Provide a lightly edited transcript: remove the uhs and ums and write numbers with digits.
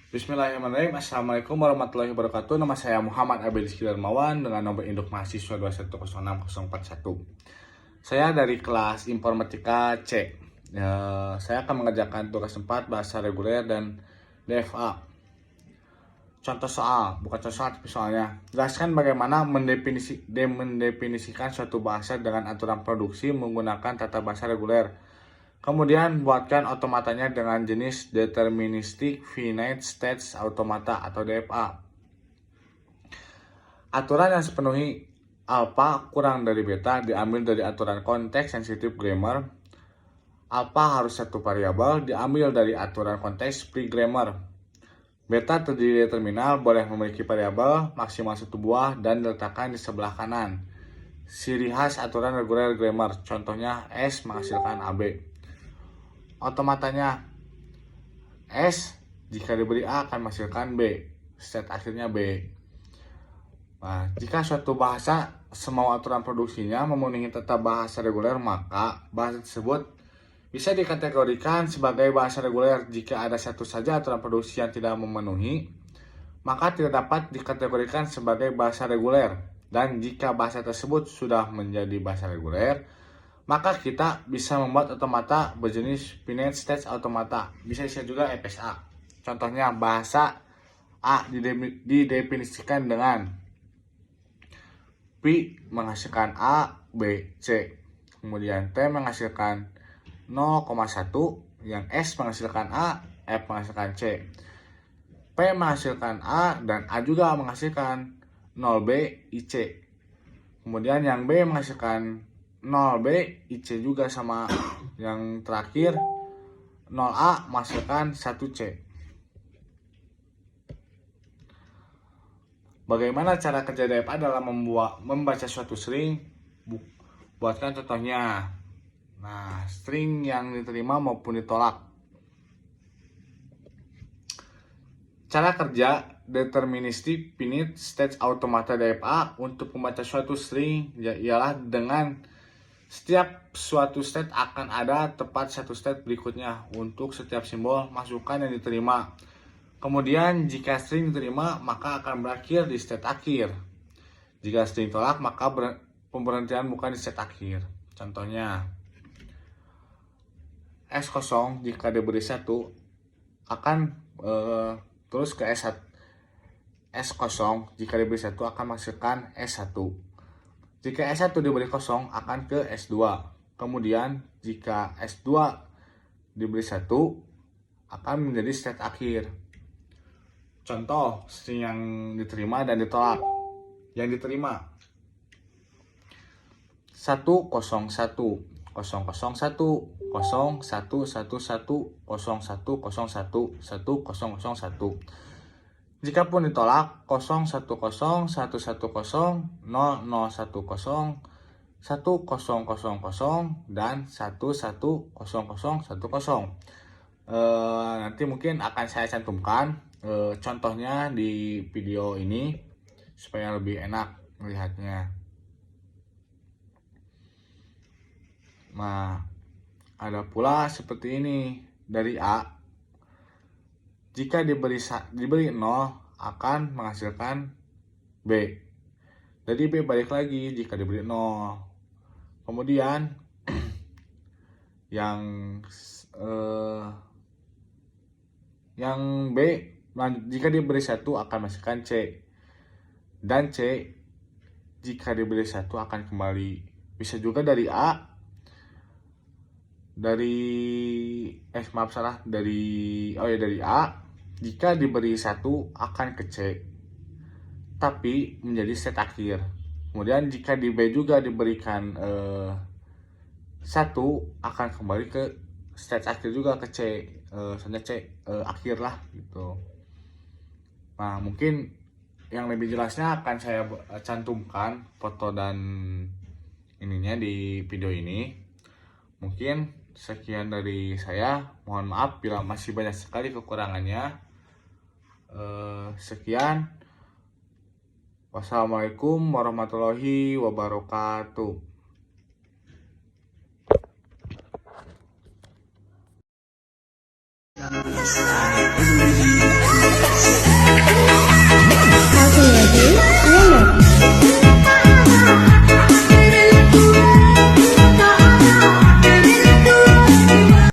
Bismillahirrahmanirrahim. Assalamualaikum warahmatullahi wabarakatuh. Nama saya Muhammad Abel Darmawan dengan nomor induk mahasiswa 2106041. Saya dari kelas Informatika C. Saya akan mengerjakan tugas 4 bahasa reguler dan DFA. Contoh soal, bukan contoh soal tapi soalnya. Jelaskan bagaimana mendefinisikan suatu bahasa dengan aturan produksi menggunakan tata bahasa reguler. Kemudian buatkan otomatanya dengan jenis Deterministic Finite State Automata atau DFA. Aturan yang sepenuhnya alpha kurang dari beta diambil dari aturan konteks sensitif grammar. Alpha harus satu variabel diambil dari aturan konteks pre-grammar. Beta terdiri dari terminal boleh memiliki variabel maksimal satu buah dan diletakkan di sebelah kanan. Ciri khas aturan reguler grammar, contohnya S menghasilkan AB. Otomatanya S jika diberi A akan menghasilkan B, state akhirnya B. Nah, jika suatu bahasa semau aturan produksinya memenuhi tata bahasa reguler, maka bahasa tersebut bisa dikategorikan sebagai bahasa reguler. Jika ada satu saja aturan produksi yang tidak memenuhi, maka tidak dapat dikategorikan sebagai bahasa reguler. Dan jika bahasa tersebut sudah menjadi bahasa reguler, maka kita bisa membuat otomata berjenis finite state automata. Bisa juga FSA. Contohnya bahasa A didefinisikan dengan P menghasilkan A, B, C. Kemudian T menghasilkan 0,1, yang S menghasilkan A, F menghasilkan C. P menghasilkan A dan A juga menghasilkan 0B, IC. Kemudian yang B menghasilkan 0B, IC juga sama yang terakhir 0A menghasilkan 1C. Bagaimana cara kerja DFA dalam membaca suatu string? Buatkan contohnya. Nah, string yang diterima maupun ditolak. Cara kerja Deterministic Finite State Automata DFA untuk membaca suatu string ialah dengan setiap suatu state akan ada tepat satu state berikutnya. Untuk setiap simbol masukan yang diterima. Kemudian jika string diterima maka akan berakhir di state akhir. Jika string tolak maka pemberhentian bukan di state akhir. Contohnya S0 jika diberi 1 akan terus ke S1. S0 jika diberi 1 akan menghasilkan S1. Jika S1 diberi 0 akan ke S2. Kemudian jika S2 diberi 1 akan menjadi state akhir. Contoh string yang diterima dan ditolak. Yang diterima 101 001 011 0111 0101 1001. Jikapun ditolak 010 110 0010 1000 dan 110010. Nanti mungkin akan saya cantumkan contohnya di video ini supaya lebih enak melihatnya. Nah, ada pula seperti ini dari A. Jika diberi 0 akan menghasilkan B. Jadi B balik lagi jika diberi 0. Kemudian yang B jika diberi 1 akan menghasilkan C. Dan C jika diberi 1 akan kembali. Bisa juga dari A. Dari A jika diberi 1 akan ke C tapi menjadi state akhir. Kemudian jika di B juga diberikan 1 akan kembali ke state akhir juga ke C, soalnya C akhir lah gitu. Nah, mungkin yang lebih jelasnya akan saya cantumkan foto dan ininya di video ini. Mungkin sekian dari saya. Mohon maaf bila masih banyak sekali kekurangannya. Sekian. Wassalamualaikum warahmatullahi wabarakatuh. kasih.